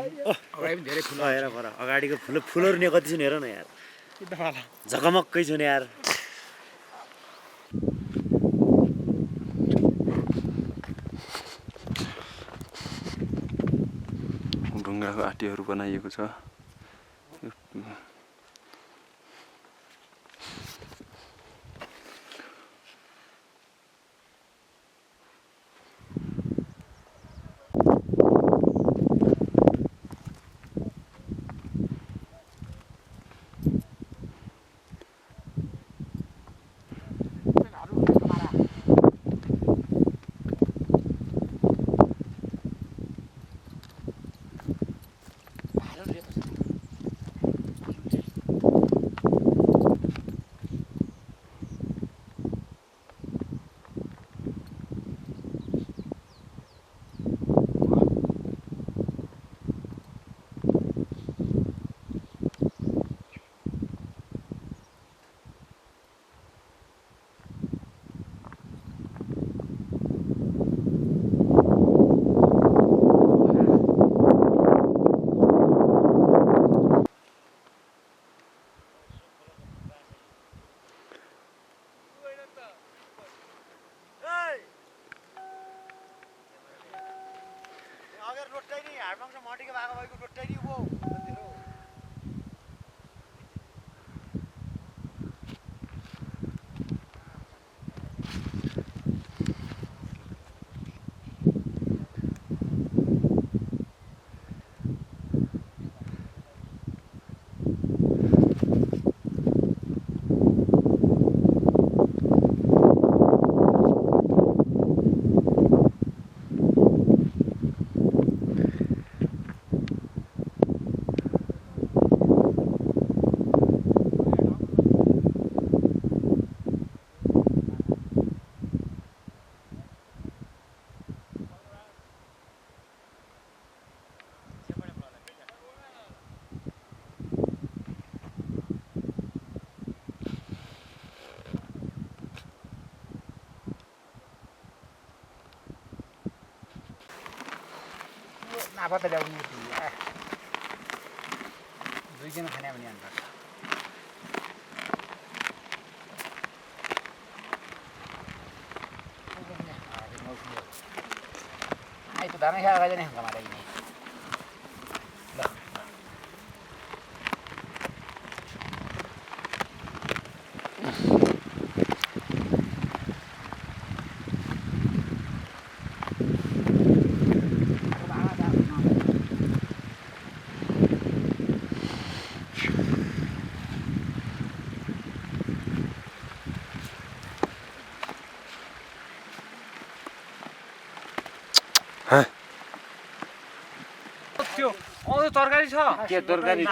अगाडि पनि धेरै फुल हेर पर अगाडिको फुलहरू नि कति छन् हेर न यार झकमक्कै छन् यार ढुङ्गाको आटीहरू बनाइएको छ नाफा त ल्याउनु दुईजना खाने भने अन्त आई तो दाना खा गए नहीं हमारा ही नहीं तरकारी छ के तरकारी छ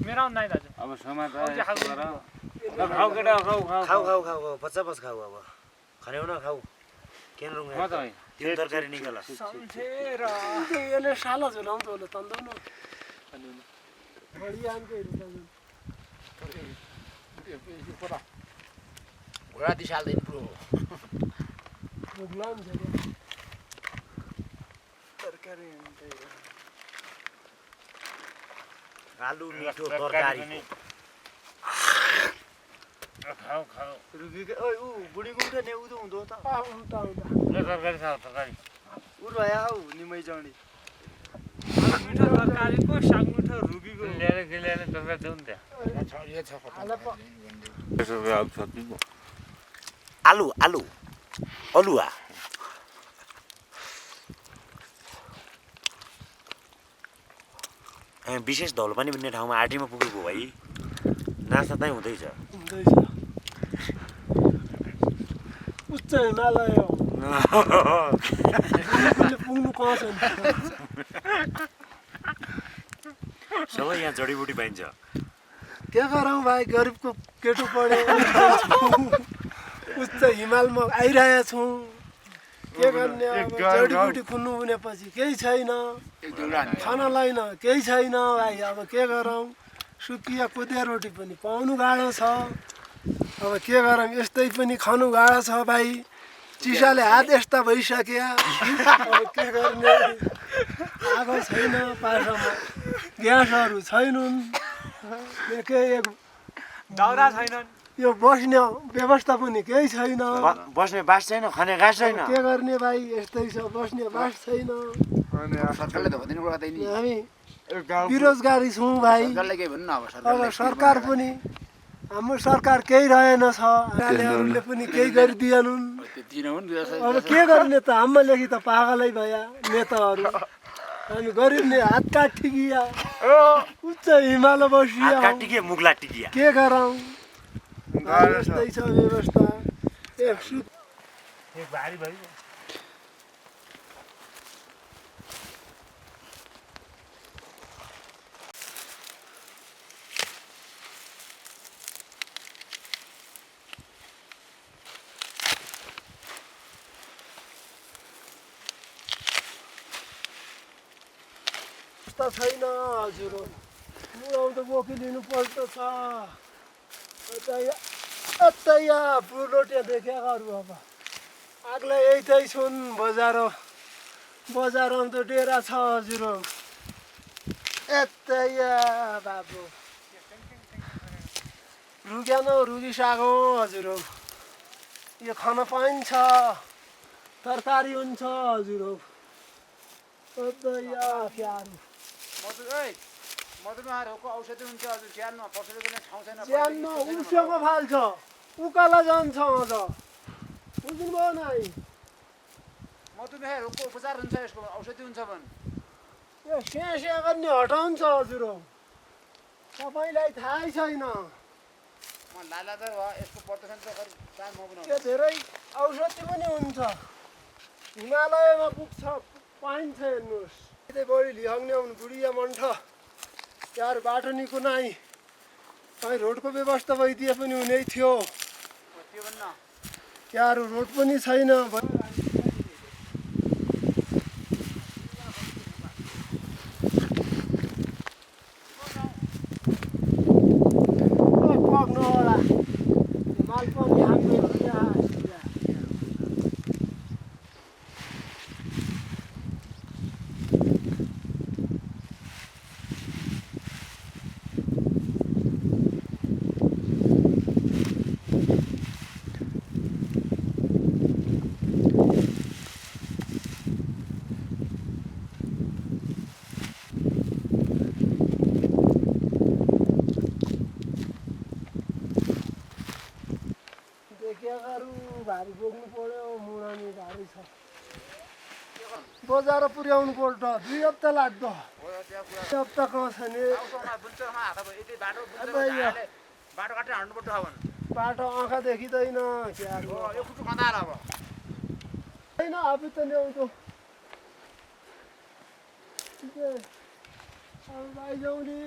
मेरो आउँदैन दाजु अब समाज खाऊ केटा खाऊ खाऊ खाऊ खाऊ बच्चा बस खाऊ अब खाने न खाऊ केन रुङ त्यो तरकारी निकाल सम्झेर यसले साला झुलाउँछ होला तन्दाउन बढिया आनके घोडा दिसाल्दैन पुरो पुग्लाम छ तरकारी आलु मिठो तरकारी खाऊ खाऊ रुबी ओइ उ बुढी गुम्टा ने उदो हुँदो त उल्टा उल्टा ले तरकारी खाऊ तरकारी उ रया हौ निमै जाउने मिठो तरकारीको साग मिठो रुबीको ल्याएर तरकारी देऊ नि त्यहाँ आलु आलु अलुवा विशेष धौलपानी भन्ने ठाउँमा आटीमा पुगेको भाइ नास्ता चाहिँ हुँदैछ उच्च हिमालय हो पुग्नु कहाँ छ सबै यहाँ जडीबुटी पाइन्छ के गरौँ भाइ गरिबको केटो पढ्यो उच्च हिमालमा आइरहेका छौँ के गर्ने अब जडीबुटी खुन्नु भनेपछि केही छैन खानालाई न केही छैन भाइ अब के गरौँ सुकिया कोदिया रोटी पनि पाउनु गाह्रो छ अब के गरौँ यस्तै पनि खानु गाह्रो छ भाइ चिसाले हात यस्ता भइसक्यो अब के गर्ने आगो छैन पासामा ग्यासहरू छैनन् एक दाउरा छैनन् यो बस्ने व्यवस्था पनि केही छैन बस्ने बास छैन खाने घाँस छैन के गर्ने भाइ यस्तै छ बस्ने बास छैन सरकारले त भनिदिनु पर्यो नि हामी बेरोजगारी छौँ भाइ सरकारले के भन्नु अब अब सरकार पनि हाम्रो सरकार केही रहेनछ एमएलएहरूले पनि केही गरिदिएनन् त्यति नै हो नि अब के गर्ने त हाम्रो लेखी त पागलै भया नेताहरू हामी गरिब ने हात काटिकिया उच्च हिमाल बसिया काटिके मुगला टिकिया के गरौँ यस्तै छ व्यवस्था एक भारी भयो छैन हजुर मुलाउ त बोकिलिनु पर्छ यता पुरोटिया देखेकाहरू अब आगलाई यतै छन् बजारमा त डेरा छ हजुर यतै बाबु रुग्यान रुगिसक्यो हजुर यो खान पाइन्छ तरकारी हुन्छ हजुर क्याहरू मधुमेहहरूको औषधि हुन्छ हजुर ज्यानमा पसले पनि ठाउँ छैन ज्यानमा उसँग फाल्छ उकालो जान्छ अझ बुझ्नुभयो नाइ मधुमेह रोगको उपचार हुन्छ यसको औषधि हुन्छ भने यो स्यास्या गर्ने हटाउँछ हजुर तपाईँलाई थाहै छैन म लालादर भयो यसको प्रदर्शन त काम म पनि त्यो धेरै औषधि पनि हुन्छ हिमालयमा पुग्छ पाइन्छ हेर्नुहोस् यतै बढी लिहाउने आउनु बुढिया मन्ठ यार बाटो निको नाइ कहीँ रोडको व्यवस्था भइदिए पनि हुने थियो त्यो भन्न यार रोड पनि छैन पग्नु होला माल पनि हाम्रो भारी बोक्नु पर्यो मुरानी भारी छ बजार पुर्याउनु पर्छ 2 हप्ता लाग्छ 2 हप्ता कहाँ छ नि बाटो काटेर हान्नुपर्छ अब बाटो आँखा देखिँदैन यो कुटु कता अब होइन अब त ल्याउँछु अब भाइ जाउने